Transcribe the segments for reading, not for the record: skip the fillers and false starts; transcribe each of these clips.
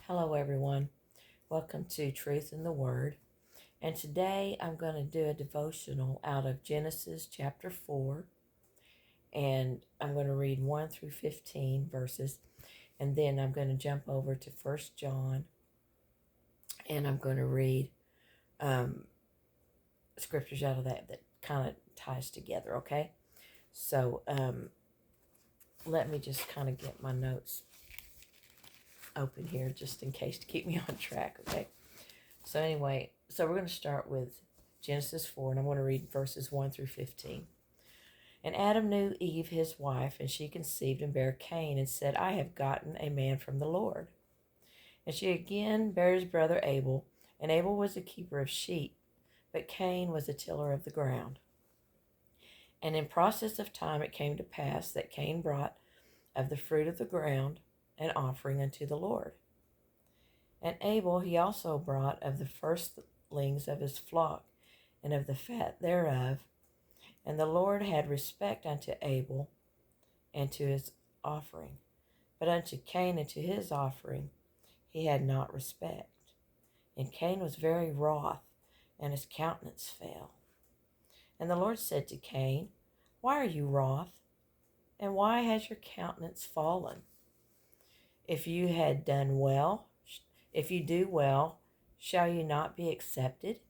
Hello, everyone. Welcome to Truth in the Word. And today I'm going to do a devotional out of Genesis chapter 4. And I'm going to read 1 through 15 verses. And then I'm going to jump over to First John. And I'm going to read scriptures out of that kind of ties together, okay? So let me just kind of get my notes open here just in case to keep me on track, okay? So anyway, we're going to start with Genesis 4, and I'm going to read verses 1 through 15. And Adam knew Eve, his wife, and she conceived and bare Cain, and said, I have gotten a man from the Lord. And she again bare his brother Abel, and Abel was a keeper of sheep, but Cain was a tiller of the ground. And in process of time it came to pass that Cain brought of the fruit of the ground an offering unto the Lord. And Abel he also brought of the firstlings of his flock, and of the fat thereof. And the Lord had respect unto Abel and to his offering, but unto Cain and to his offering he had not respect. And Cain was very wroth, and his countenance fell. And the Lord said to Cain, Why are you wroth? And why has your countenance fallen? If you had done well, if you do well, shall you not be accepted?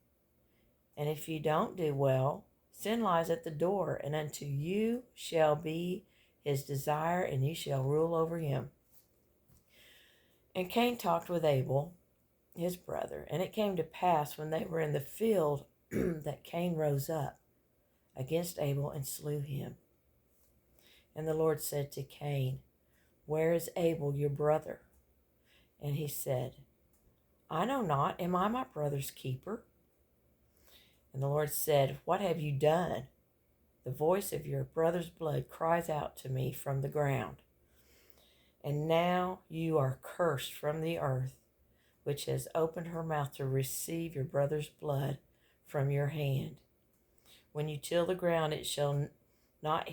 And if you don't do well, sin lies at the door, and unto you shall be his desire, and you shall rule over him. And Cain talked with Abel, his brother. And it came to pass, when they were in the field, that Cain rose up against Abel and slew him. And the Lord said to Cain, Where is Abel your brother? And he said, I know not. Am I my brother's keeper? And the Lord said, What have you done? The voice of your brother's blood cries out to me from the ground. And now you are cursed from the earth, which has opened her mouth to receive your brother's blood from your hand. When you till the ground, it shall not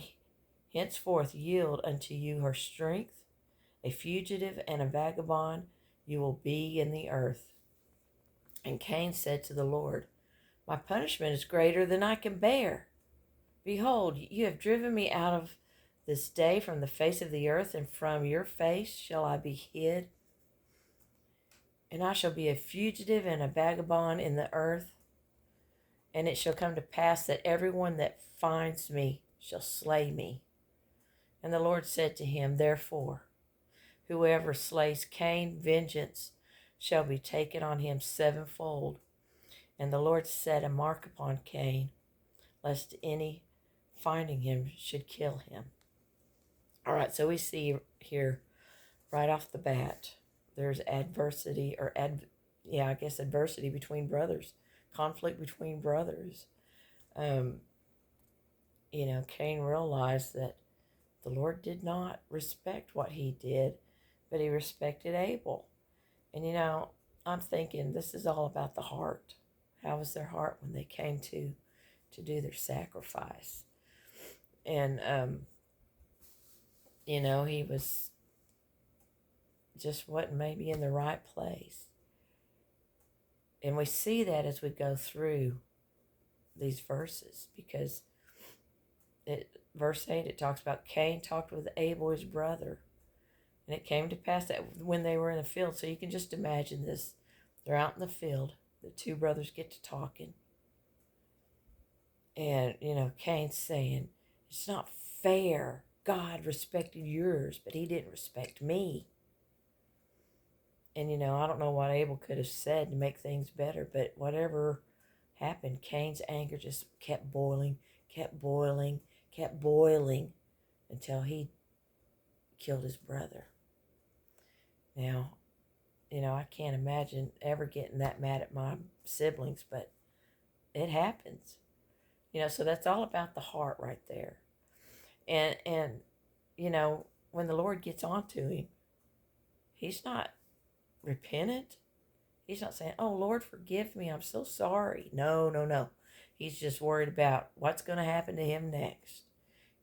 henceforth yield unto you her strength. A fugitive and a vagabond you will be in the earth. And Cain said to the Lord, My punishment is greater than I can bear. Behold, you have driven me out of this day from the face of the earth, and from your face shall I be hid. And I shall be a fugitive and a vagabond in the earth. And it shall come to pass that everyone that finds me shall slay me. And the Lord said to him, Therefore, whoever slays Cain, vengeance shall be taken on him sevenfold. And the Lord set a mark upon Cain, lest any finding him should kill him. All right, so we see here right off the bat, there's adversity, or adversity between brothers, conflict between brothers. Cain realized that the Lord did not respect what he did, but he respected Abel. And I'm thinking this is all about the heart. How was their heart when they came to do their sacrifice? And he was just wasn't maybe in the right place. And we see that as we go through these verses, because verse 8, it talks about Cain talked with Abel, his brother. And it came to pass that when they were in the field, so you can just imagine this. They're out in the field. The two brothers get to talking. And, Cain's saying, it's not fair. God respected yours, but he didn't respect me. And, I don't know what Abel could have said to make things better, but whatever happened, Cain's anger just kept boiling until he killed his brother. Now, I can't imagine ever getting that mad at my siblings, but it happens. So that's all about the heart right there. And when the Lord gets onto him, he's not repentant. He's not saying, oh, Lord, forgive me, I'm so sorry. No. He's just worried about what's going to happen to him next.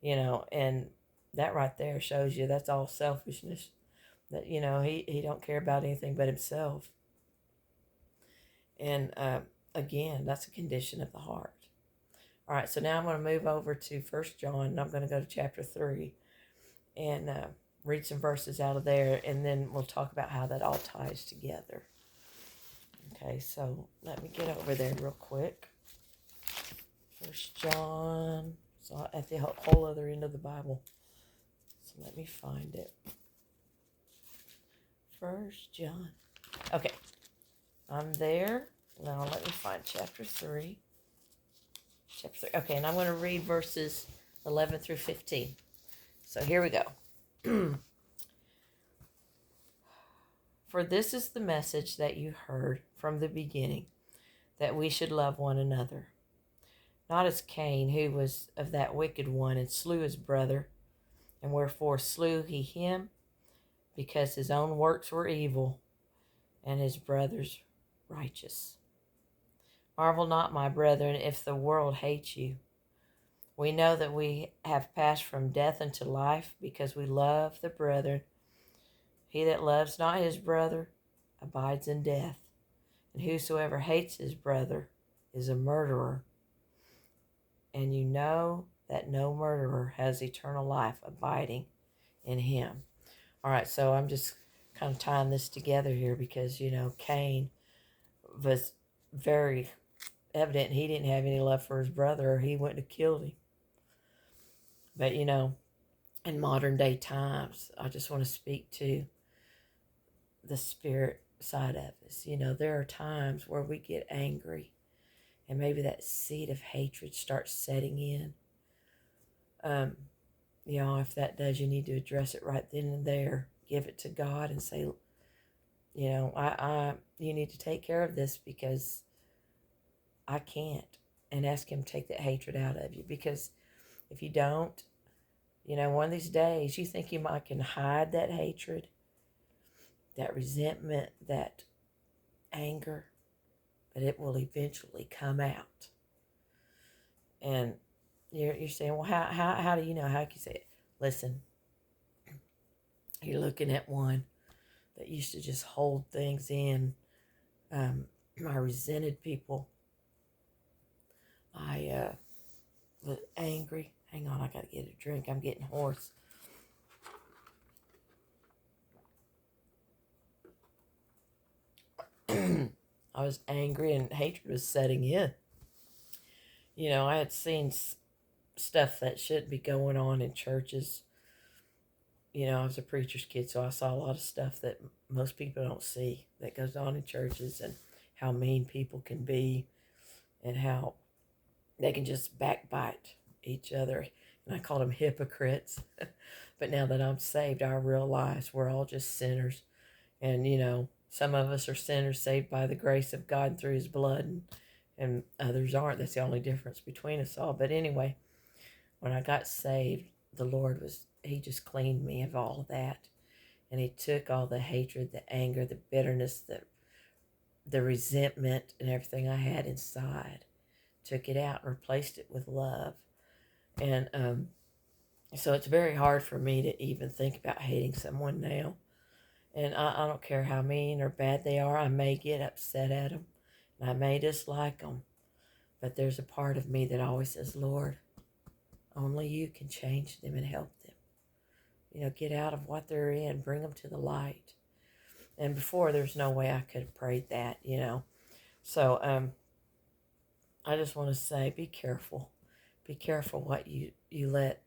And that right there shows you that's all selfishness. That, you know, he don't care about anything but himself. And again, that's a condition of the heart. All right, so now I'm going to move over to First John, and I'm going to go to chapter 3 and read some verses out of there, and then we'll talk about how that all ties together. Okay, so let me get over there real quick. First John, so at the whole other end of the Bible. So let me find it. First John. Okay, I'm there. Now let me find chapter 3. Chapter 3. Okay, and I'm going to read verses 11 through 15. So here we go. For this is the message that you heard from the beginning, that we should love one another. Not as Cain, who was of that wicked one, and slew his brother. And wherefore slew he him? Because his own works were evil, and his brother's righteous. Marvel not, my brethren, if the world hates you. We know that we have passed from death unto life, because we love the brethren. He that loves not his brother abides in death. And whosoever hates his brother is a murderer. And you know that no murderer has eternal life abiding in him. All right, so I'm just kind of tying this together here because, you know, Cain was very evident he didn't have any love for his brother, or he wouldn't have killed him. But, you know, in modern day times, I just want to speak to the spirit side of us. You know, there are times where we get angry, and maybe that seed of hatred starts setting in. You know, if that does, you need to address it right then and there. Give it to God and say, you know, you need to take care of this because I can't. And ask him to take that hatred out of you. Because if you don't, you know, one of these days, you think you might can hide that hatred, that resentment, that anger, but it will eventually come out. And you're saying, well, how do you know? How can you say it? Listen, you're looking at one that used to just hold things in. I resented people. I was angry. Hang on, I got to get a drink. I'm getting hoarse. I was angry and hatred was setting in. You know, I had seen stuff that shouldn't be going on in churches. You know, I was a preacher's kid, so I saw a lot of stuff that most people don't see that goes on in churches, and how mean people can be, and how they can just backbite each other. And I called them hypocrites. But now that I'm saved, I realize we're all just sinners. And, you know, some of us are sinners saved by the grace of God through his blood, and others aren't. That's the only difference between us all. But anyway, when I got saved, the Lord he just cleaned me of all of that. And he took all the hatred, the anger, the bitterness, the resentment, and everything I had inside, took it out and replaced it with love. And so it's very hard for me to even think about hating someone now. And I don't care how mean or bad they are. I may get upset at them, and I may dislike them. But there's a part of me that always says, Lord, only you can change them and help them. You know, get out of what they're in, bring them to the light. And before, there's no way I could have prayed that, you know. So I just want to say, be careful. Be careful what you let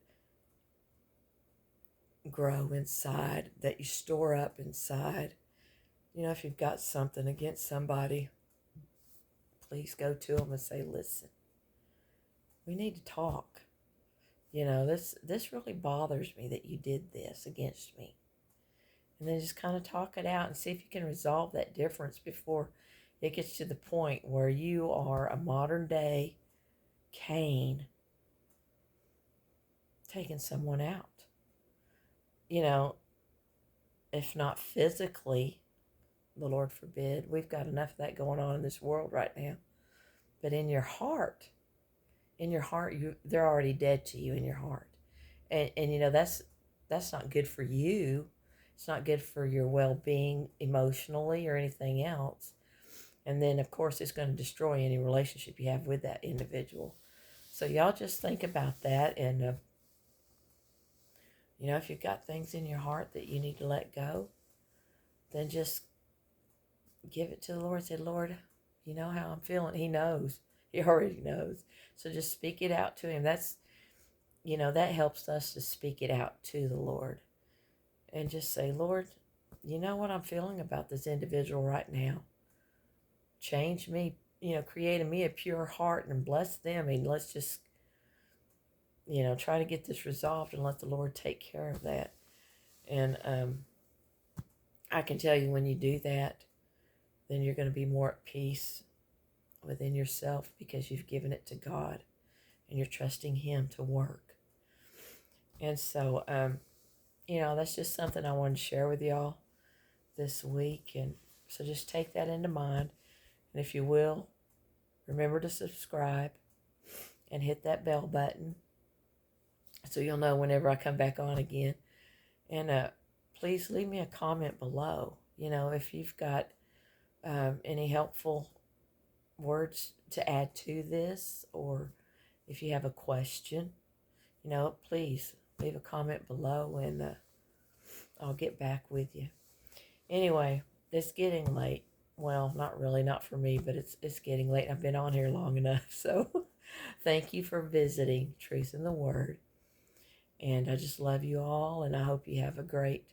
grow inside, that you store up inside. You know, if you've got something against somebody, please go to them and say, listen, we need to talk. You know, this really bothers me that you did this against me. And then just kind of talk it out and see if you can resolve that difference before it gets to the point where you are a modern day Cain taking someone out. You know, if not physically, the Lord forbid, we've got enough of that going on in this world right now. But in your heart, they're already dead to you in your heart. And you know, that's not good for you. It's not good for your well-being emotionally or anything else. And then, of course, it's going to destroy any relationship you have with that individual. So y'all just think about that. And, if you've got things in your heart that you need to let go, then just give it to the Lord. Say, Lord, you know how I'm feeling. He knows. He already knows. So just speak it out to him. That helps us to speak it out to the Lord. And just say, Lord, you know what I'm feeling about this individual right now. Change me, create in me a pure heart and bless them. And let's just, try to get this resolved and let the Lord take care of that. And I can tell you when you do that, then you're going to be more at peace within yourself because you've given it to God and you're trusting Him to work. And so, that's just something I wanted to share with y'all this week. And so just take that into mind. And if you will, remember to subscribe and hit that bell button so you'll know whenever I come back on again. And please leave me a comment below. If you've got any helpful words to add to this, or if you have a question, please leave a comment below and I'll get back with you. Anyway, it's getting late. Well, not really, not for me, but it's getting late. I've been on here long enough. So thank you for visiting Truth in the Word. And I just love you all, and I hope you have a great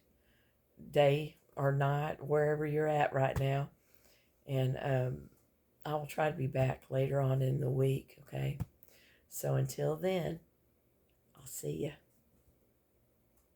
day or night, wherever you're at right now. And I will try to be back later on in the week, okay? So until then, I'll see you.